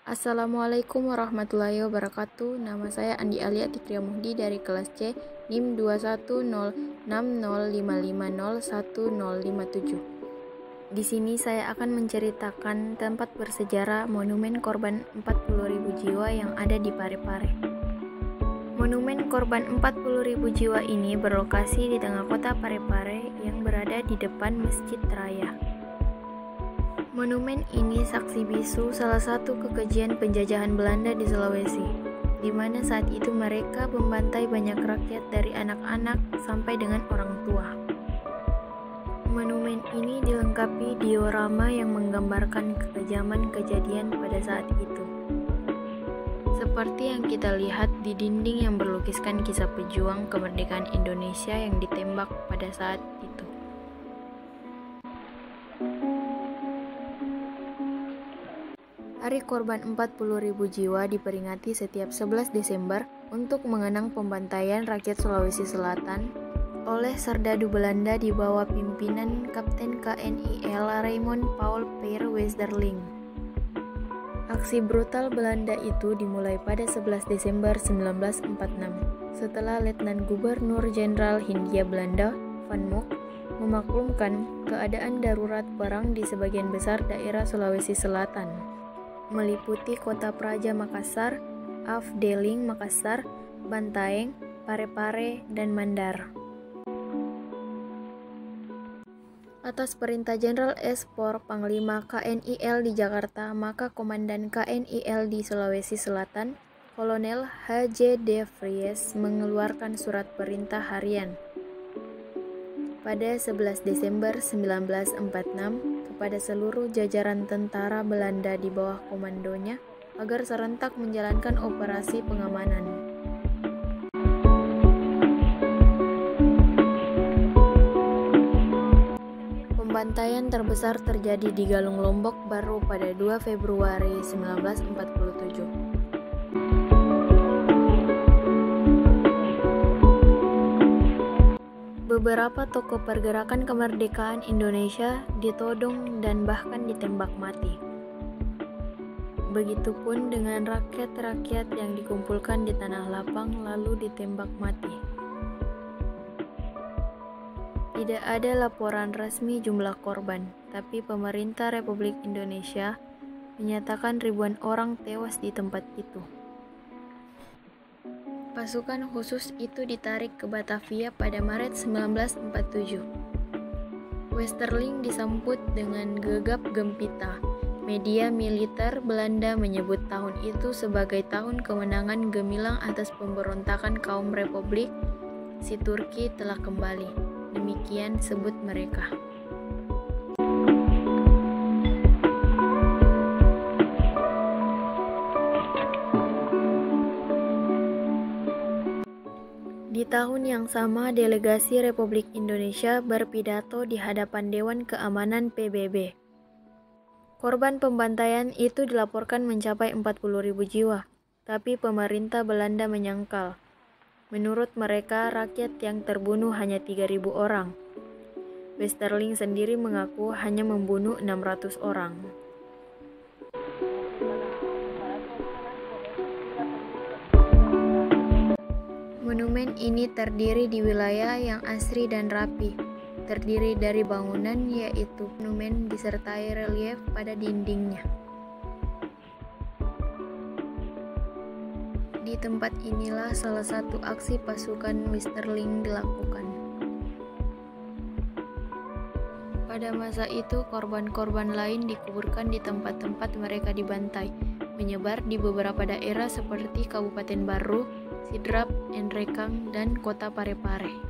Assalamualaikum warahmatullahi wabarakatuh. Nama saya Andi Alia Tikria Muhdi dari kelas C, NIM 2106055010057. Di sini saya akan menceritakan tempat bersejarah monumen korban 40.000 jiwa yang ada di Parepare. Monumen korban 40.000 jiwa ini berlokasi di tengah kota Parepare yang berada di depan Masjid Raya. Monumen ini saksi bisu salah satu kekejian penjajahan Belanda di Sulawesi, di mana saat itu mereka membantai banyak rakyat dari anak-anak sampai dengan orang tua. Monumen ini dilengkapi diorama yang menggambarkan kekejaman kejadian pada saat itu. Seperti yang kita lihat di dinding yang berlukiskan kisah pejuang kemerdekaan Indonesia yang ditembak pada saat itu. Hari korban 40.000 jiwa diperingati setiap 11 Desember untuk mengenang pembantaian rakyat Sulawesi Selatan oleh serdadu Belanda di bawah pimpinan Kapten KNIL Raymond Paul Peer Westerling. Aksi brutal Belanda itu dimulai pada 11 Desember 1946 setelah Letnan Gubernur Jenderal Hindia Belanda Van Mook memaklumkan keadaan darurat perang di sebagian besar daerah Sulawesi Selatan, meliputi kota Praja Makassar, Afdeling Makassar, Bantaeng, Parepare, dan Mandar. Atas perintah Jenderal S. Por, Panglima KNIL di Jakarta, maka Komandan KNIL di Sulawesi Selatan, Kolonel H.J. de Vries mengeluarkan surat perintah harian pada 11 Desember 1946 kepada seluruh jajaran tentara Belanda di bawah komandonya agar serentak menjalankan operasi pengamanan. Pembantaian terbesar terjadi di Galung Lombok Baru pada 2 Februari 1947. Beberapa tokoh pergerakan kemerdekaan Indonesia ditodong dan bahkan ditembak mati. Begitupun dengan rakyat-rakyat yang dikumpulkan di Tanah Lapang lalu ditembak mati. Tidak ada laporan resmi jumlah korban, tapi pemerintah Republik Indonesia menyatakan ribuan orang tewas di tempat itu. Pasukan khusus itu ditarik ke Batavia pada Maret 1947. Westerling disambut dengan gegap gempita. Media militer Belanda menyebut tahun itu sebagai tahun kemenangan gemilang atas pemberontakan kaum Republik. Si Turki telah kembali. Demikian sebut mereka. Di tahun yang sama, delegasi Republik Indonesia berpidato di hadapan Dewan Keamanan PBB. Korban pembantaian itu dilaporkan mencapai 40.000 jiwa, tapi pemerintah Belanda menyangkal. Menurut mereka, rakyat yang terbunuh hanya 3.000 orang. Westerling sendiri mengaku hanya membunuh 600 orang. Monumen ini terdiri di wilayah yang asri dan rapi. Terdiri dari bangunan yaitu monumen disertai relief pada dindingnya. Di tempat inilah salah satu aksi pasukan Westerling dilakukan. Pada masa itu, korban-korban lain dikuburkan di tempat-tempat mereka dibantai, menyebar di beberapa daerah seperti Kabupaten Baru, Sidrap, Enrekang, dan Kota Parepare.